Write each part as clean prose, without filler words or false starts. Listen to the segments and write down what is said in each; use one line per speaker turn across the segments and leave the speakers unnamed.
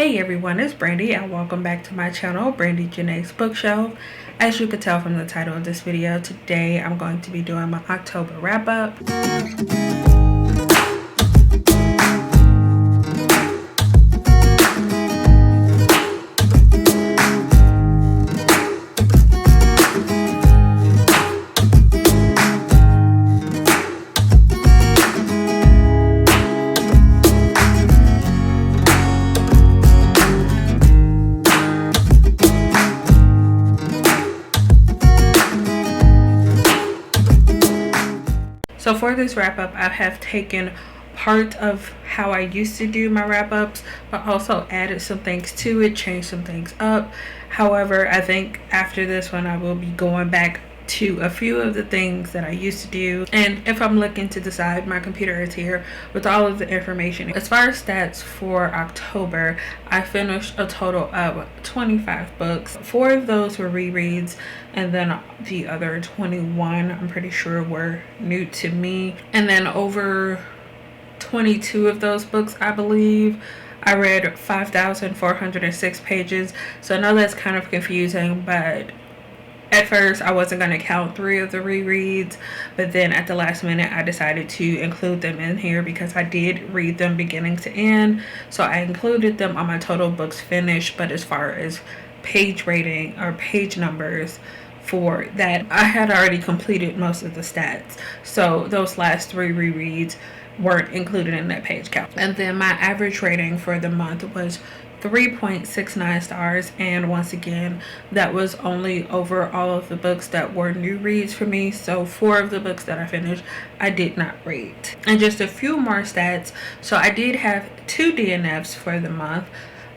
Hey everyone, it's Brandy and welcome back to my channel, Brandy Janae's Bookshelf. As you could tell from the title of this video, today I'm going to be doing my October wrap up. So for this wrap up, I have taken part of how I used to do my wrap ups, but also added some things to it, changed some things up. However, I think after this one, I will be going back to a few of the things that I used to do. And if I'm looking to decide, my computer is here with all of the information. As far as stats for October, I finished a total of 25 books. 4 of those were rereads, and then the other 21 I'm pretty sure were new to me. And then over 22 of those books, I believe, I read 5,406 pages. So I know that's kind of confusing, but at first I wasn't going to count 3 of the rereads, but then at the last minute I decided to include them in here because I did read them beginning to end. So I included them on my total books finished, but as far as page rating or page numbers for that, I had already completed most of the stats. So those last 3 rereads weren't included in that page count. And then my average rating for the month was 3.69 stars, and once again that was only over all of the books that were new reads for me. So 4 of the books that I finished I did not read. And just a few more stats. So I did have 2 DNFs for the month.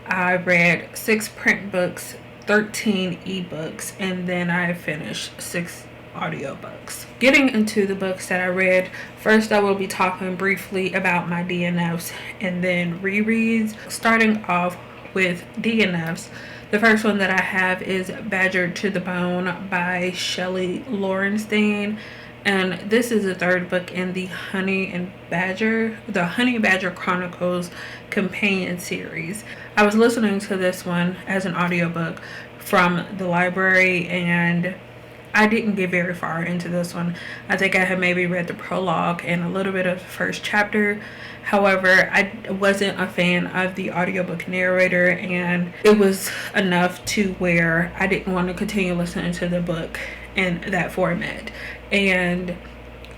I read 6 print books, 13 ebooks, and then I finished 6 audiobooks. Getting into the books that I read, first I will be talking briefly about my DNFs and then rereads. Starting off with DNFs, the first one that I have is Badgered to the Bone by Shelley Lorenstein, and this is the 3rd book in the Honey Badger Chronicles companion series. I was listening to this one as an audiobook from the library, and I didn't get very far into this one. I think I had maybe read the prologue and a little bit of the first chapter. However, I wasn't a fan of the audiobook narrator, and it was enough to where I didn't want to continue listening to the book in that format. And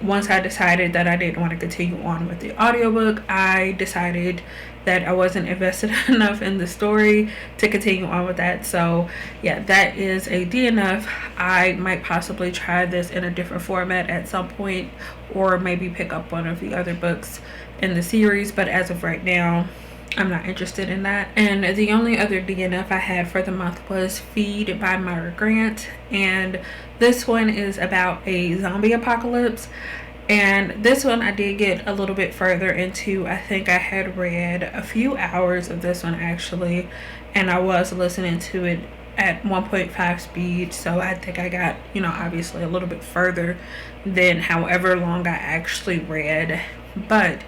once I decided that I didn't want to continue on with the audiobook, I decided that I wasn't invested enough in the story to continue on with that. So yeah, that is a DNF. I might possibly try this in a different format at some point, or maybe pick up one of the other books in the series, but as of right now I'm not interested in that. And the only other DNF I had for the month was Feed by Myra Grant, and this one is about a zombie apocalypse. And this one I did get a little bit further into. I think I had read a few hours of this one actually, and I was listening to it at 1.5 speed, so I think I got, obviously a little bit further than however long I actually read. But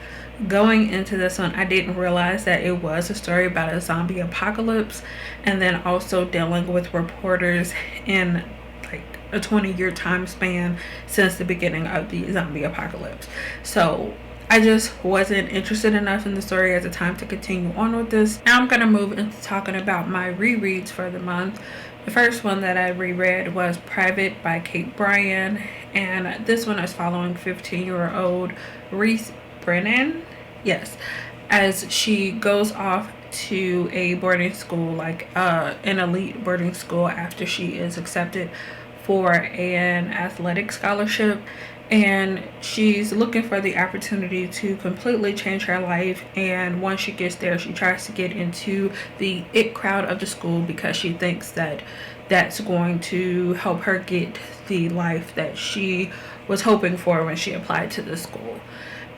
going into this one, I didn't realize that it was a story about a zombie apocalypse, and then also dealing with reporters in like a 20-year time span since the beginning of the zombie apocalypse. So I just wasn't interested enough in the story at the time to continue on with this. Now I'm going to move into talking about my rereads for the month. The first one that I reread was Private by Kate Bryan, and this one is following 15-year-old Reese Brennan, yes, as she goes off to a boarding school, like an elite boarding school, after she is accepted for an athletic scholarship, and she's looking for the opportunity to completely change her life. And once she gets there, she tries to get into the it crowd of the school because she thinks that that's going to help her get the life that she was hoping for when she applied to the school.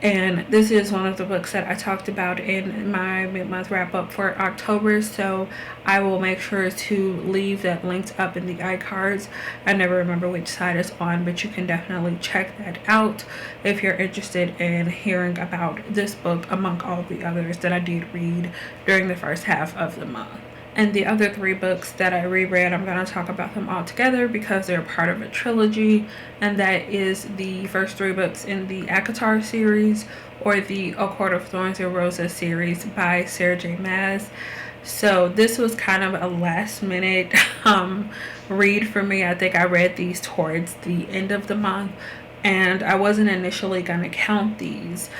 And this is one of the books that I talked about in my mid-month wrap-up for October, so I will make sure to leave that linked up in the iCards. I never remember which side it's on, but you can definitely check that out if you're interested in hearing about this book among all the others that I did read during the first half of the month. And the other 3 books that I reread, I'm going to talk about them all together because they're part of a trilogy, and that is the first 3 books in the ACOTAR series, or the A Court of Thorns and Roses series by Sarah J. Maas. So this was kind of a last minute read for me. I think I read these towards the end of the month, and I wasn't initially going to count these.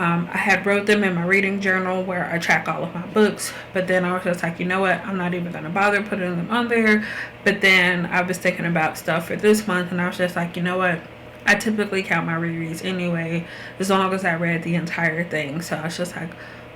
I had wrote them in my reading journal where I track all of my books, but then I was just like, you know what, I'm not even going to bother putting them on there. But then I was thinking about stuff for this month, and I was just like, you know what, I typically count my rereads anyway, as long as I read the entire thing. So I was just like,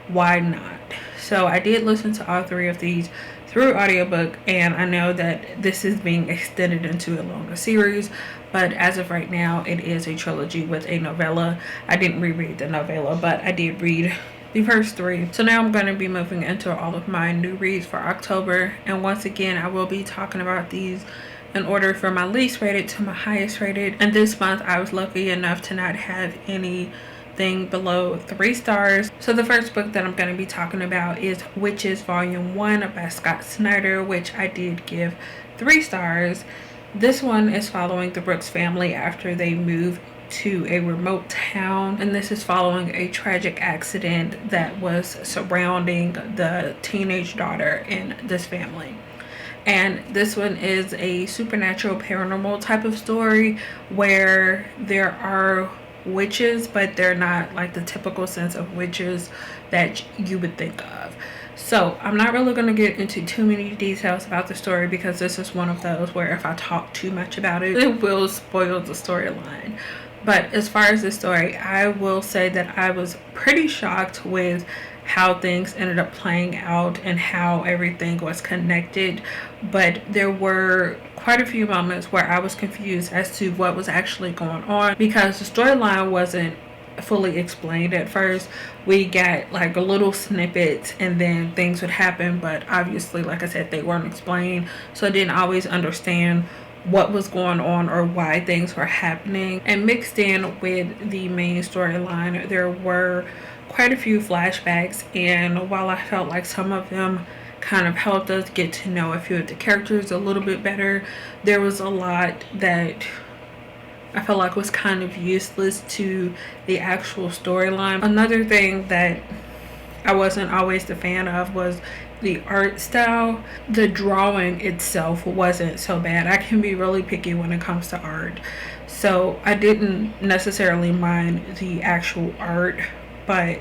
why not? So I did listen to all 3 of these through audiobook, and I know that this is being extended into a longer series, but as of right now it is a trilogy with a novella. I didn't reread the novella, but I did read the first 3. So now I'm going to be moving into all of my new reads for October, and once again I will be talking about these in order from my least rated to my highest rated. And this month I was lucky enough to not have anything below 3 stars. So the first book that I'm going to be talking about is Witches Volume 1 by Scott Snyder, which I did give 3 stars. This one is following the Brooks family after they move to a remote town, and this is following a tragic accident that was surrounding the teenage daughter in this family. And this one is a supernatural paranormal type of story where there are witches, but they're not like the typical sense of witches that you would think of. So I'm not really going to get into too many details about the story because this is one of those where if I talk too much about it, it will spoil the storyline. But as far as the story, I will say that I was pretty shocked with how things ended up playing out and how everything was connected. But there were quite a few moments where I was confused as to what was actually going on because the storyline wasn't fully explained at first. We got like a little snippets and then things would happen, but obviously, like I said, they weren't explained, so I didn't always understand what was going on or why things were happening. And mixed in with the main storyline, there were quite a few flashbacks, and while I felt like some of them kind of helped us get to know a few of the characters a little bit better, there was a lot that I felt like was kind of useless to the actual storyline. Another thing that I wasn't always the fan of was the art style. The drawing itself wasn't so bad. I can be really picky when it comes to art, so I didn't necessarily mind the actual art, but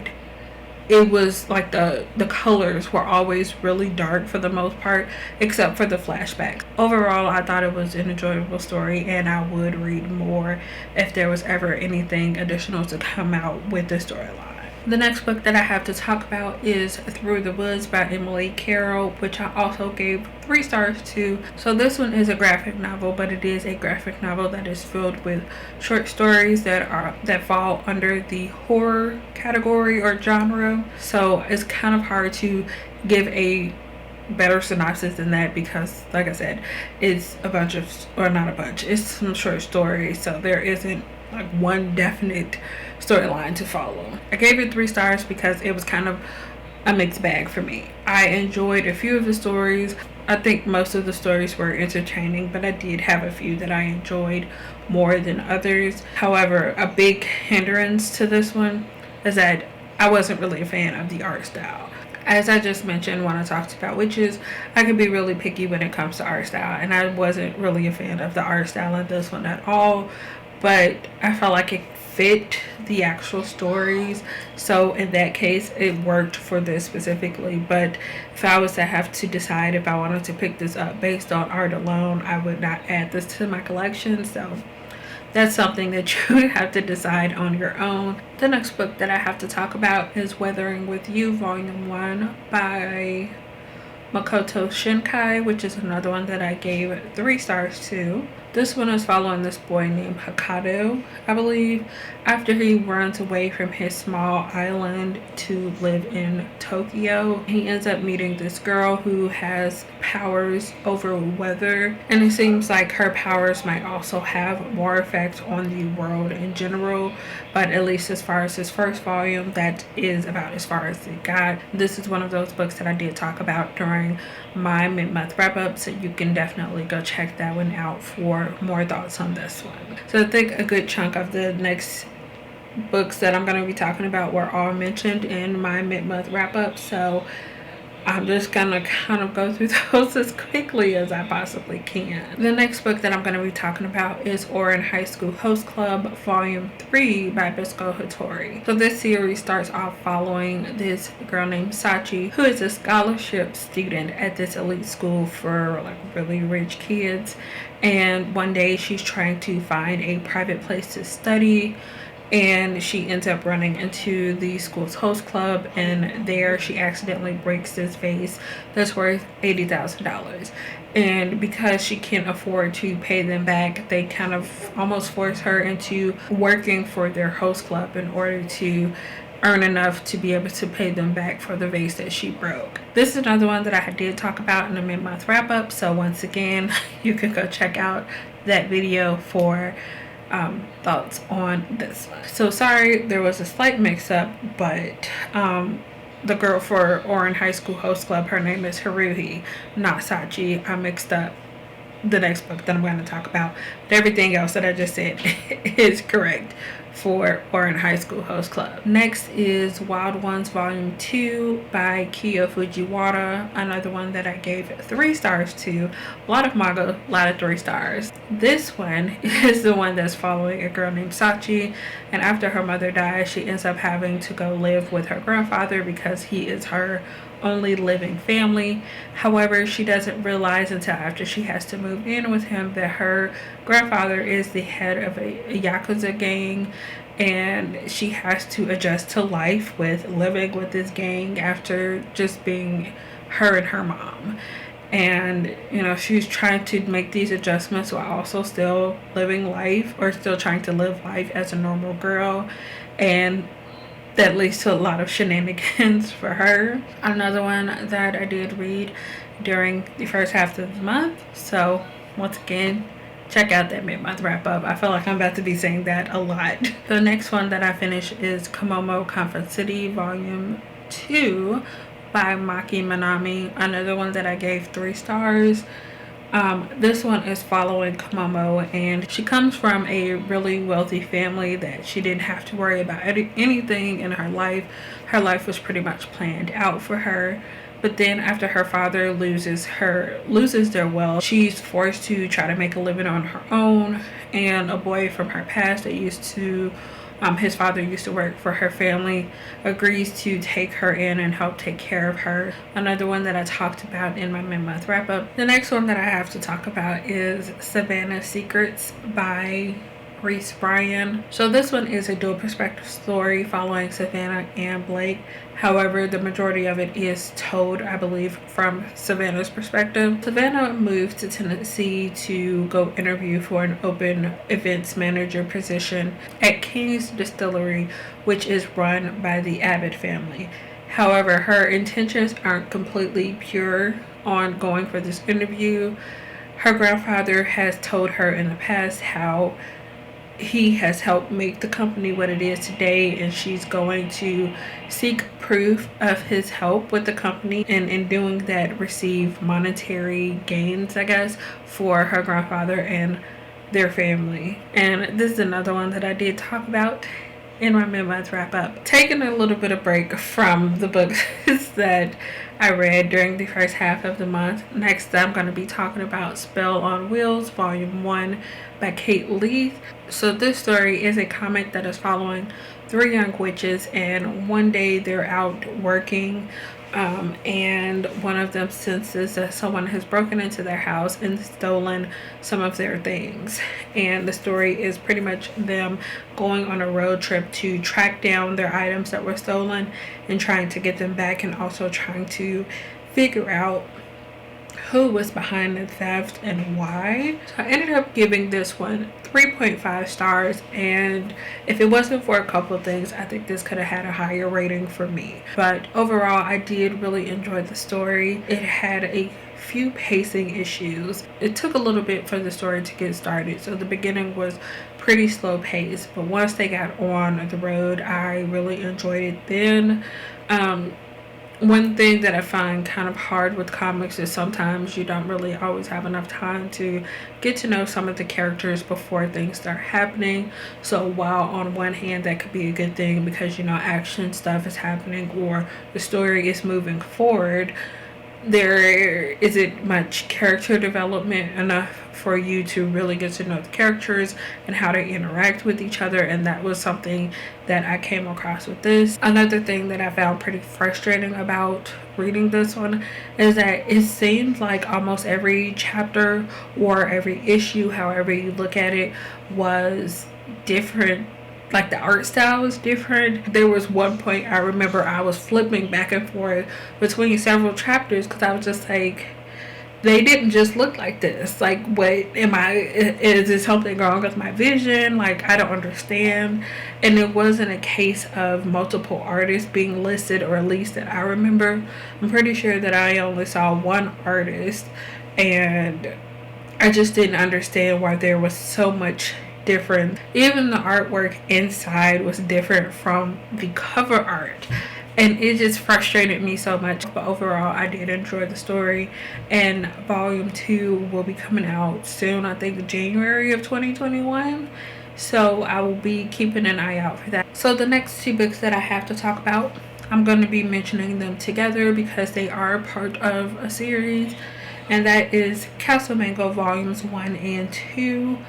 it was like the colors were always really dark for the most part, except for the flashbacks. Overall, I thought it was an enjoyable story, and I would read more if there was ever anything additional to come out with the storyline. The next book that I have to talk about is Through the Woods by Emily Carroll, which I also gave 3 stars to. So this one is a graphic novel, but it is a graphic novel that is filled with short stories that fall under the horror category or genre. So it's kind of hard to give a better synopsis than that because, like I said, it's a bunch of, or not a bunch, it's some short stories, so there isn't like one definite storyline to follow. I gave it 3 stars because it was kind of a mixed bag for me. I enjoyed a few of the stories. I think most of the stories were entertaining, but I did have a few that I enjoyed more than others. However, a big hindrance to this one is that I wasn't really a fan of the art style. As I just mentioned when I talked about witches, I can be really picky when it comes to art style, and I wasn't really a fan of the art style in this one at all. But I felt like it fit the actual stories, so in that case it worked for this specifically. But if I was to have to decide if I wanted to pick this up based on art alone, I would not add this to my collection. So that's something that you would have to decide on your own. The next book that I have to talk about is Weathering with You Volume 1 by Makoto Shinkai, which is another one that I gave 3 stars to. This one is following this boy named Hokkaido, I believe, after he runs away from his small island to live in Tokyo. He ends up meeting this girl who has powers over weather, and it seems like her powers might also have more effects on the world in general, but at least as far as his first volume, that is about as far as it got. This is one of those books that I did talk about during my mid-month wrap-up, so you can definitely go check that one out for more thoughts on this one. So I think a good chunk of the next books that I'm going to be talking about were all mentioned in my mid-month wrap-up, so I'm just going to kind of go through those as quickly as I possibly can. The next book that I'm going to be talking about is Ouran High School Host Club Volume 3 by Bisco Hattori. So this series starts off following this girl named Sachi, who is a scholarship student at this elite school for like really rich kids. And one day she's trying to find a private place to study, and she ends up running into the school's host club, and there she accidentally breaks this vase that's worth $80,000. And because she can't afford to pay them back, they kind of almost force her into working for their host club in order to earn enough to be able to pay them back for the vase that she broke. This is another one that I did talk about in the mid-month wrap-up, so once again, you can go check out that video for thoughts on this one. So sorry, there was a slight mix-up, but the girl for Ouran High School Host Club, her name is Haruhi, not Sachi. I mixed up the next book that I'm going to talk about, but everything else that I just said is correct for Ouran High School Host Club. Next is Wild Ones Volume 2 by Kiyo Fujiwara, another one that I gave 3 stars to. A lot of manga, a lot of 3 stars. This one is the one that's following a girl named Sachi, and after her mother dies, she ends up having to go live with her grandfather because he is her only living family. However, she doesn't realize until after she has to move in with him that her grandfather is the head of a Yakuza gang, and she has to adjust to life with living with this gang after just being her and her mom. And you know, she's trying to make these adjustments while also still living life, or still trying to live life as a normal girl, and that leads to a lot of shenanigans for her. Another one that I did read during the first half of the month, so once again, check out that mid-month wrap-up. I feel like I'm about to be saying that a lot. The next one that I finished is Komomo Comfort City Volume 2 by Maki Manami, another one that I gave 3 stars. This one is following Komomo, and she comes from a really wealthy family that she didn't have to worry about anything in her life. Her life was pretty much planned out for her. But then after her father loses their wealth, she's forced to try to make a living on her own. And a boy from her past that used to his father used to work for her family, agrees to take her in and help take care of her. Another one that I talked about in my mid-month wrap-up. The next one that I have to talk about is Savannah Secrets by Reese Bryan. So this one is a dual perspective story following Savannah and Blake. However, the majority of it is told, I believe, from Savannah's perspective. Savannah moved to Tennessee to go interview for an open events manager position at King's Distillery, which is run by the Abbott family. However, her intentions aren't completely pure on going for this interview. Her grandfather has told her in the past how he has helped make the company what it is today, and she's going to seek proof of his help with the company, and in doing that receive monetary gains, I guess, for her grandfather and their family. And this is another one that I did talk about in my mid-month wrap-up. Taking a little bit of break from the books that I read during the first half of the month. Next, I'm going to be talking about Spell on Wheels Volume 1 by Kate Leith. So this story is a comic that is following 3 young witches, and one day they're out working, and one of them senses that someone has broken into their house and stolen some of their things. And the story is pretty much them going on a road trip to track down their items that were stolen and trying to get them back, and also trying to figure out who was behind the theft and why. So I ended up giving this one 3.5 stars, and if it wasn't for a couple of things, I think this could have had a higher rating for me. But overall, I did really enjoy the story. It had a few pacing issues. It took a little bit for the story to get started, so the beginning was pretty slow paced, but once they got on the road, I really enjoyed it then. One thing that I find kind of hard with comics is sometimes you don't really always have enough time to get to know some of the characters before things start happening. So while on one hand that could be a good thing because, you know, action stuff is happening or the story is moving forward, there isn't much character development enough for you to really get to know the characters and how they interact with each other, and that was something that I came across with this. Another thing that I found pretty frustrating about reading this one is that it seemed like almost every chapter or every issue, however you look at it, was different. Like the art style was different. There was one point I remember I was flipping back and forth between several chapters because I was just like, they didn't just look like this. Like, what is there something wrong with my vision? Like, I don't understand. And it wasn't a case of multiple artists being listed, or at least that I remember. I'm pretty sure that I only saw one artist, and I just didn't understand why there was so much different. Even the artwork inside was different from the cover art, and it just frustrated me so much. But overall, I did enjoy the story, and volume 2 will be coming out soon, I think January of 2021, so I will be keeping an eye out for that. So the next 2 books that I have to talk about, I'm going to be mentioning them together because they are part of a series, and that is Castle Mango volumes 1 and 2.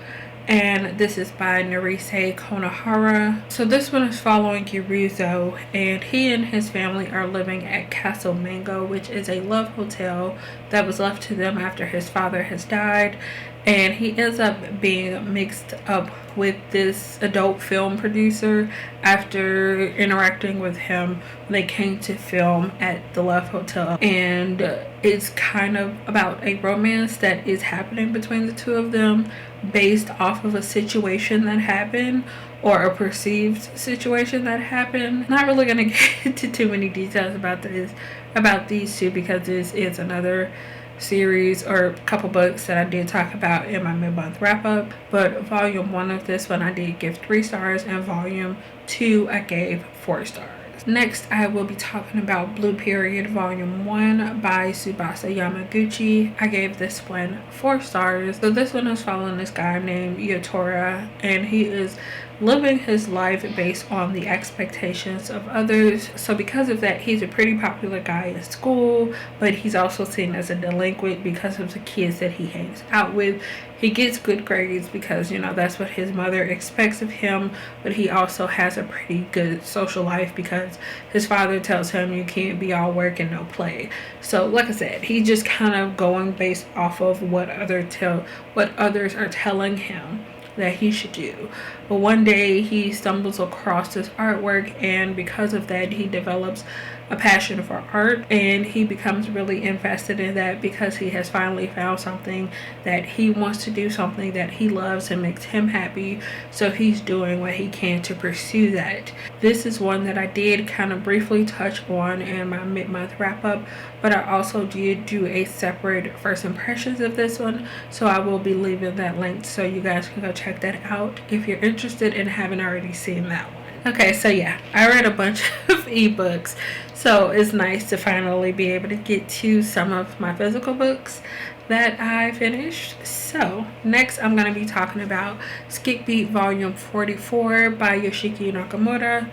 And this is by Narise Konohara. So this one is following Yurizo, and he and his family are living at Castle Mango, which is a love hotel that was left to them after his father has died. And he ends up being mixed up with this adult film producer after interacting with him when they came to film at the Love Hotel. And it's kind of about a romance that is happening between the two of them based off of a situation that happened, or a perceived situation that happened. Not really going to get into too many details about these two, because this is another series or a couple books that I did talk about in my mid-month wrap-up. But volume 1 of this one I did give 3 stars, and volume 2 I gave 4 stars. Next, I will be talking about Blue Period Volume 1 by Tsubasa Yamaguchi. I gave this one 4 stars. So this one is following this guy named Yatora, and he is living his life based on the expectations of others. So because of that, he's a pretty popular guy at school, but he's also seen as a delinquent because of the kids that he hangs out with. He gets good grades because, you know, that's what his mother expects of him, but he also has a pretty good social life because his father tells him you can't be all work and no play. So like I said, he's just kind of going based off of what others are telling him that he should do. But one day he stumbles across this artwork, and because of that he develops a passion for art, and he becomes really invested in that because he has finally found something that he wants to do, something that he loves and makes him happy. So he's doing what he can to pursue that. This is one that I did kind of briefly touch on in my mid-month wrap-up, but I also did do a separate first impressions of this one, so I will be leaving that link so you guys can go check that out if you're interested and haven't already seen that one. Okay, so yeah, I read a bunch of ebooks, so it's nice to finally be able to get to some of my physical books that I finished. So next I'm going to be talking about Skip Beat Volume 44 by Yoshiki Nakamura.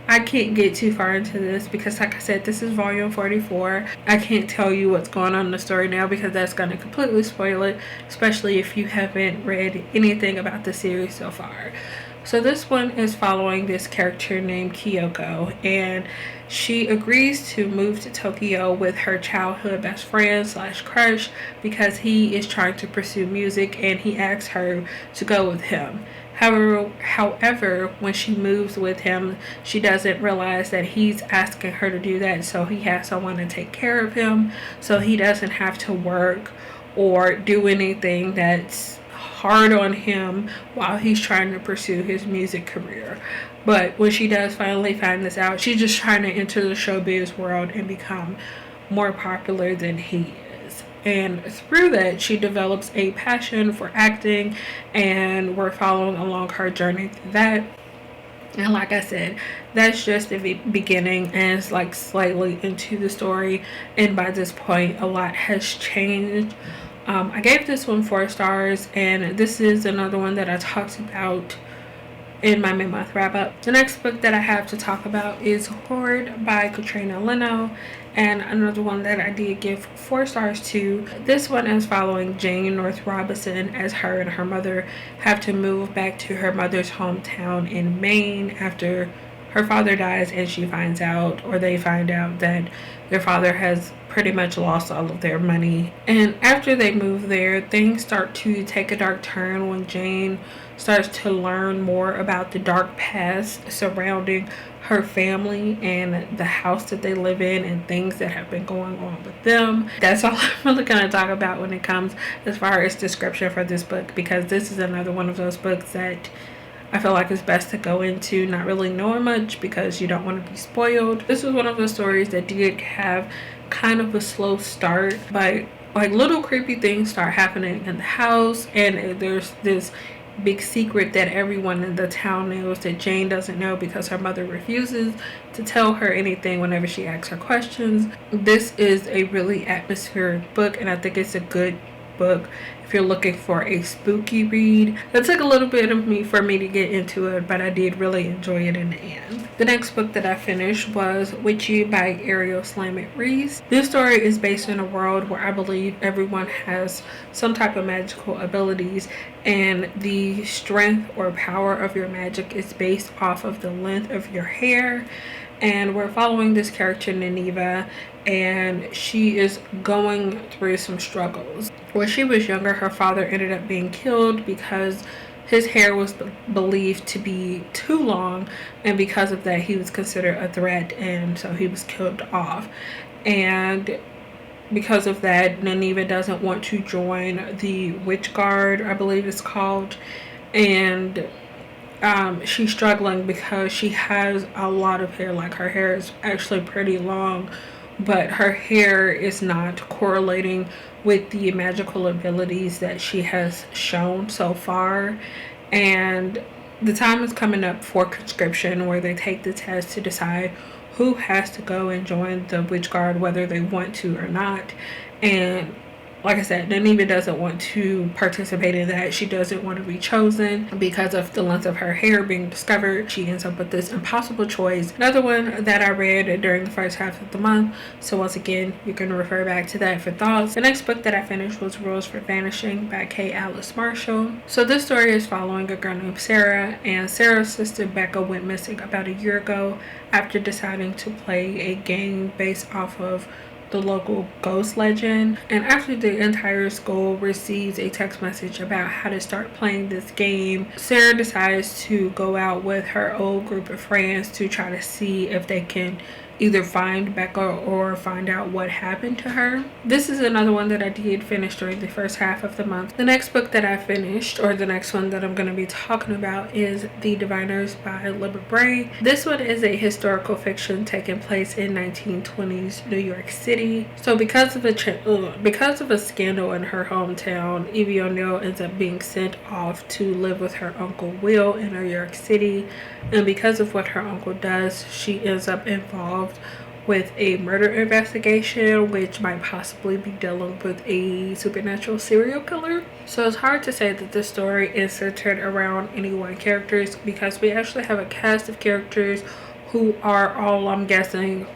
I can't get too far into this because, like I said, this is volume 44. I can't tell you what's going on in the story now because that's going to completely spoil it, especially if you haven't read anything about the series so far. So this one is following this character named Kyoko, and she agrees to move to Tokyo with her childhood best friend / crush because he is trying to pursue music, and he asks her to go with him. However, when she moves with him, she doesn't realize that he's asking her to do that, so he has someone to take care of him, so he doesn't have to work or do anything that's hard on him while he's trying to pursue his music career. But when she does finally find this out, she's just trying to enter the showbiz world and become more popular than he is. And through that, she develops a passion for acting, and we're following along her journey through that. And like I said, that's just the beginning, and it's like slightly into the story, and by this point a lot has changed. I gave this one 4 stars, and this is another one that I talked about in my mid-month wrap-up. The next book that I have to talk about is Hoard by Katrina Leno, and another one that I did give 4 stars to. This one is following Jane North Robinson as her and her mother have to move back to her mother's hometown in Maine after her father dies, and she finds out, or they find out, that their father has pretty much lost all of their money. And after they move there, things start to take a dark turn when Jane starts to learn more about the dark past surrounding her family and the house that they live in and things that have been going on with them. That's all I'm really going to talk about when it comes as far as description for this book, because this is another one of those books that I feel like it's best to go into not really knowing much because you don't want to be spoiled. This was one of the stories that did have kind of a slow start, but like little creepy things start happening in the house, and there's this big secret that everyone in the town knows that Jane doesn't know because her mother refuses to tell her anything whenever she asks her questions. This is a really atmospheric book, and I think it's a good book if you're looking for a spooky read. It took a little bit of me for me to get into it, but I did really enjoy it in the end. The next book that I finished was Witchy by Ariel Slamet Reese. This story is based in a world where I believe everyone has some type of magical abilities, and the strength or power of your magic is based off of the length of your hair. And we're following this character, Nineveh, and she is going through some struggles. When she was younger, her father ended up being killed because his hair was believed to be too long, and because of that he was considered a threat, and so he was killed off. And because of that, Nineveh doesn't want to join the Witch Guard, I believe it's called, and she's struggling because she has a lot of hair. Like, her hair is actually pretty long, but her hair is not correlating with the magical abilities that she has shown so far. And the time is coming up for conscription, where they take the test to decide who has to go and join the Witch Guard, whether they want to or not. And like I said, Nineveh doesn't want to participate in that. She doesn't want to be chosen because of the length of her hair being discovered. She ends up with this impossible choice. Another one that I read during the first half of the month. So once again, you can refer back to that for thoughts. The next book that I finished was Rules for Vanishing by K. Alice Marshall. So this story is following a girl named Sarah, and Sarah's sister Becca went missing about a year ago after deciding to play a game based off of the local ghost legend. And after the entire school receives a text message about how to start playing this game, Sarah decides to go out with her old group of friends to try to see if they can either find Becca or find out what happened to her. This is another one that I did finish during the first half of the month. The next book that I finished, or the next one that I'm going to be talking about, is The Diviners by Libba Bray. This one is a historical fiction taking place in 1920s New York City. So because of a scandal in her hometown, Evie O'Neill ends up being sent off to live with her uncle Will in New York City. And because of what her uncle does, she ends up involved with a murder investigation, which might possibly be dealing with a supernatural serial killer. So it's hard to say that this story is centered around any one character, because we actually have a cast of characters who are all, I'm guessing,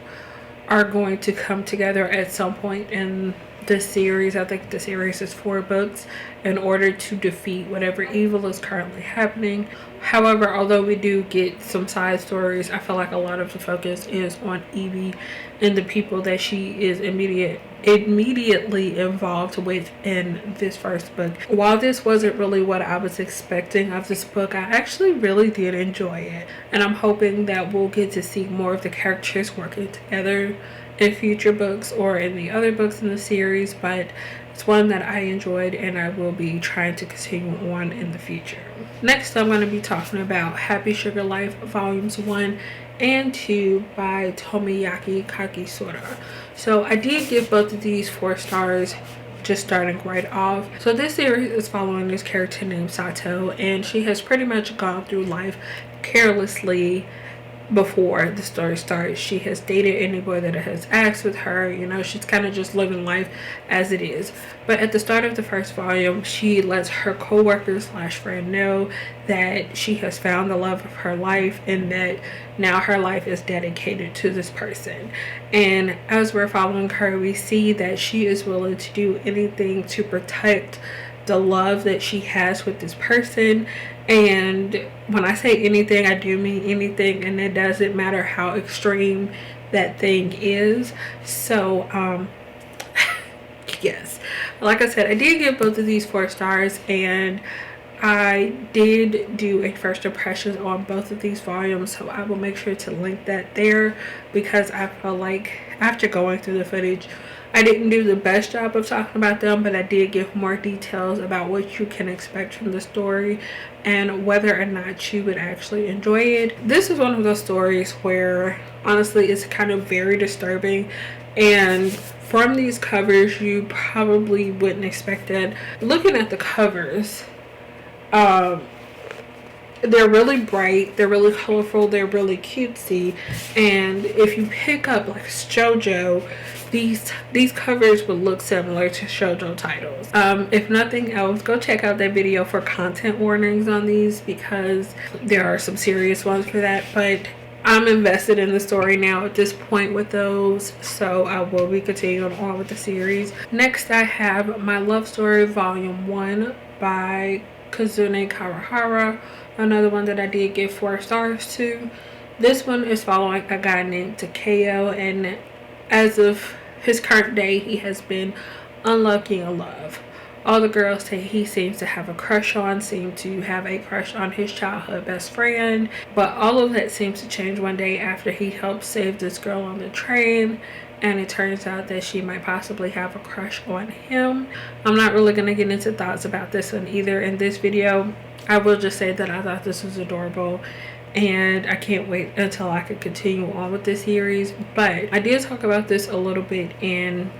are going to come together at some point in the series. I think the series is 4 books in order to defeat whatever evil is currently happening. However, although we do get some side stories, I feel like a lot of the focus is on Evie and the people that she is immediately involved with in this first book. While this wasn't really what I was expecting of this book, I actually really did enjoy it, and I'm hoping that we'll get to see more of the characters working together in future books or in the other books in the series. But it's one that I enjoyed and I will be trying to continue on in the future. Next, I'm going to be talking about Happy Sugar Life Volumes 1 and 2 by Tomoyaki Kagisura. So I did give both of these 4 stars, just starting right off. So this series is following this character named Sato, and she has pretty much gone through life carelessly. Before the story starts, she has dated any boy that has asked with her. You know, she's kind of just living life as it is. But at the start of the first volume, she lets her co-worker / friend know that she has found the love of her life and that now her life is dedicated to this person. And as we're following her, we see that she is willing to do anything to protect the love that she has with this person. And when I say anything, I do mean anything, and it doesn't matter how extreme that thing is. So yes, like I said, I did give both of these 4 stars, and I did do a first impressions on both of these volumes, so I will make sure to link that there, because I feel like after going through the footage, I didn't do the best job of talking about them, but I did give more details about what you can expect from the story and whether or not you would actually enjoy it. This is one of those stories where honestly it's kind of very disturbing, and from these covers you probably wouldn't expect that. Looking at the covers, they're really bright, they're really colorful, they're really cutesy, and if you pick up like JoJo, these covers would look similar to JoJo titles. If nothing else, go check out that video for content warnings on these, because there are some serious ones for that. But I'm invested in the story now at this point with those, so I will be continuing on with the series. Next, I have My Love Story Volume 1 by Kazune Kawahara, another one that I did give 4 stars to. This one is following a guy named Takeo, and as of his current day, he has been unlucky in love. All the girls that he seems to have a crush on seem to have a crush on his childhood best friend, but all of that seems to change one day after he helps save this girl on the train, and it turns out that she might possibly have a crush on him. I'm not really going to get into thoughts about this one either in this video. I will just say that I thought this was adorable, and I can't wait until I can continue on with this series. But I did talk about this a little bit in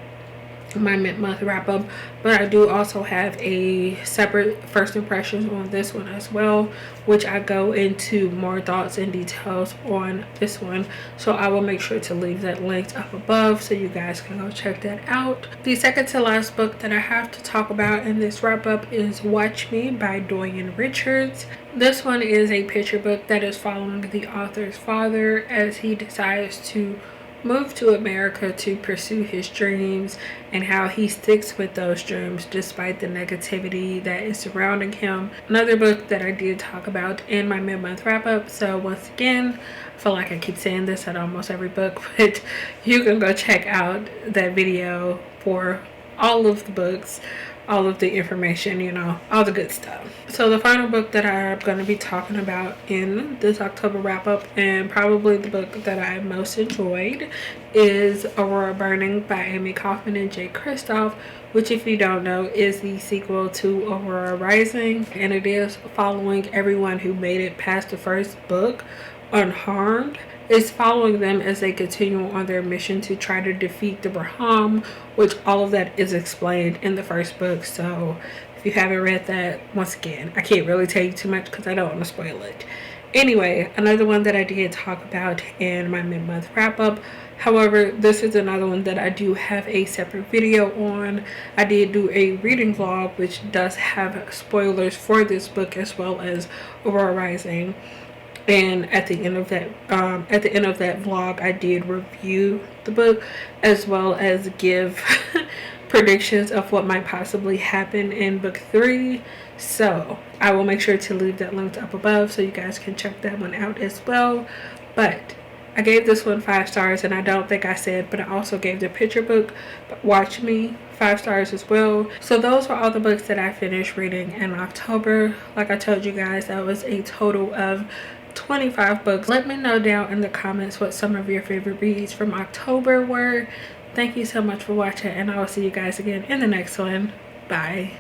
my mid-month wrap-up, but I do also have a separate first impressions on this one as well, which I go into more thoughts and details on this one, so I will make sure to leave that linked up above so you guys can go check that out. The second to last book that I have to talk about in this wrap-up is Watch Me by Dorian Richards. This one is a picture book that is following the author's father as he decides to move to America to pursue his dreams, and how he sticks with those dreams despite the negativity that is surrounding him. Another book that I did talk about in my mid-month wrap-up. So once again, I feel like I keep saying this at almost every book, but you can go check out that video for all of the books, all of the information, you know, all the good stuff. So the final book that I'm going to be talking about in this October wrap-up, and probably the book that I most enjoyed, is Aurora Burning by Amy Kaufman and Jay Kristoff, which, if you don't know, is the sequel to Aurora Rising, and it is following everyone who made it past the first book unharmed. It's following them as they continue on their mission to try to defeat the Braham, which all of that is explained in the first book. So if you haven't read that, once again, I can't really tell you too much because I don't want to spoil it. Anyway, another one that I did talk about in my mid-month wrap-up. However, this is another one that I do have a separate video on. I did do a reading vlog which does have spoilers for this book as well as Aurora Rising. And at the end of that vlog, I did review the book as well as give predictions of what might possibly happen in book 3. So I will make sure to leave that linked up above so you guys can check that one out as well. But I gave this one 5 stars, and I don't think I said, but I also gave the picture book, Watch Me, 5 stars as well. So those were all the books that I finished reading in October. Like I told you guys, that was a total of 25 books. Let me know down in the comments what some of your favorite reads from October were. Thank you so much for watching, and I will see you guys again in the next one. Bye.